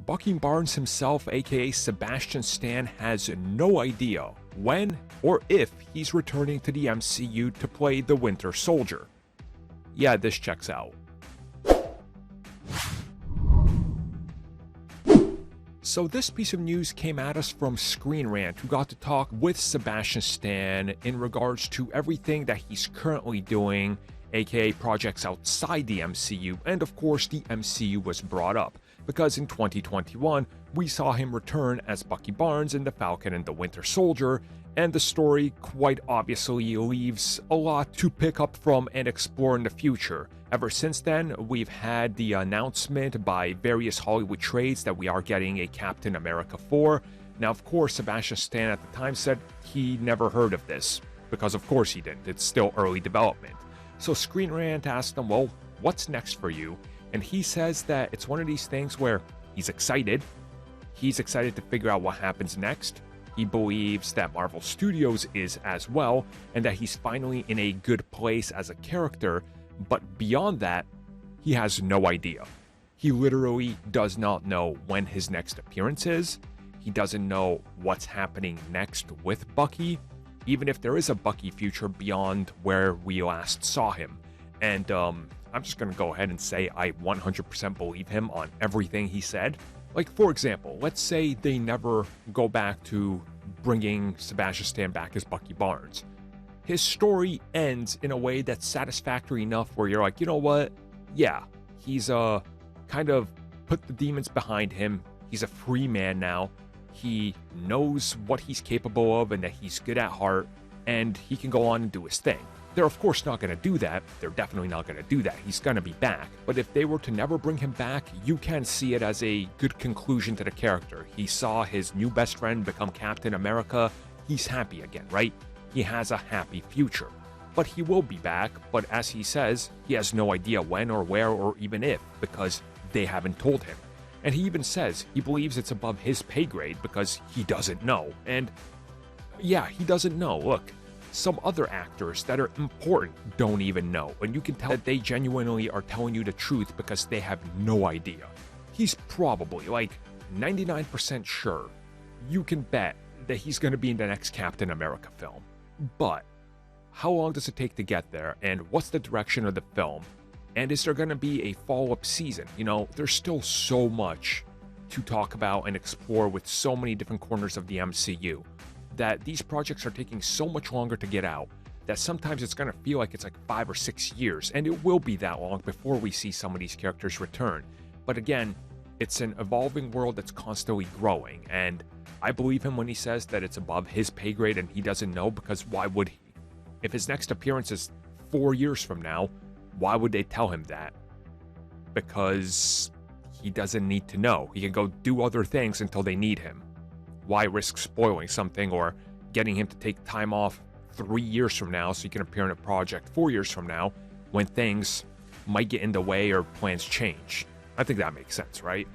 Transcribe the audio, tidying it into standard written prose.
Bucky Barnes himself, aka Sebastian Stan, has no idea when or if he's returning to the MCU to play the Winter Soldier. Yeah, this checks out. So this piece of news came at us from Screen Rant, who got to talk with Sebastian Stan in regards to everything that he's currently doing, aka projects outside the MCU, and of course the MCU was brought up, because in 2021, we saw him return as Bucky Barnes in The Falcon and the Winter Soldier, and the story quite obviously leaves a lot to pick up from and explore in the future. Ever since then, we've had the announcement by various Hollywood trades that we are getting a Captain America 4. Now, of course, Sebastian Stan at the time said he never heard of this, because of course he didn't, it's still early development. So Screen Rant asked him, well, what's next for you? And he says that it's one of these things where he's excited. He's excited to figure out what happens next. He believes that Marvel Studios is as well, and that he's finally in a good place as a character. But beyond that, he has no idea. He literally does not know when his next appearance is. He doesn't know what's happening next with Bucky, even if there is a Bucky future beyond where we last saw him. And I'm just gonna go ahead and say I 100% believe him on everything he said. Like, for example, let's say they never go back to bringing Sebastian Stan back as Bucky Barnes. His story ends in a way that's satisfactory enough where you're like, you know what? Yeah, he's kind of put the demons behind him. He's a free man now. He knows what he's capable of and that he's good at heart, and he can go on and do his thing. They're of course not going to do that. They're definitely not going to do that. He's going to be back. But if they were to never bring him back, you can see it as a good conclusion to the character. He saw his new best friend become Captain America. He's happy again, right? He has a happy future. But he will be back, but as he says, he has no idea when or where or even if, because they haven't told him. And he even says he believes it's above his pay grade because he doesn't know. And yeah, he doesn't know. Look, some other actors that are important don't even know, and you can tell that they genuinely are telling you the truth because they have no idea. He's probably like 99% sure, you can bet that he's going to be in the next Captain America film. But how long does it take to get there, and what's the direction of the film? And is there going to be a follow-up season? You know, there's still so much to talk about and explore with so many different corners of the MCU, that these projects are taking so much longer to get out that sometimes it's going to feel like it's like 5 or 6 years, and it will be that long before we see some of these characters return. But again, it's an evolving world that's constantly growing, and I believe him when he says that it's above his pay grade and he doesn't know, because why would he? If his next appearance is 4 years from now, why would they tell him that? Because he doesn't need to know. He can go do other things until they need him. Why risk spoiling something or getting him to take time off 3 years from now so he can appear in a project 4 years from now when things might get in the way or plans change? I think that makes sense, right?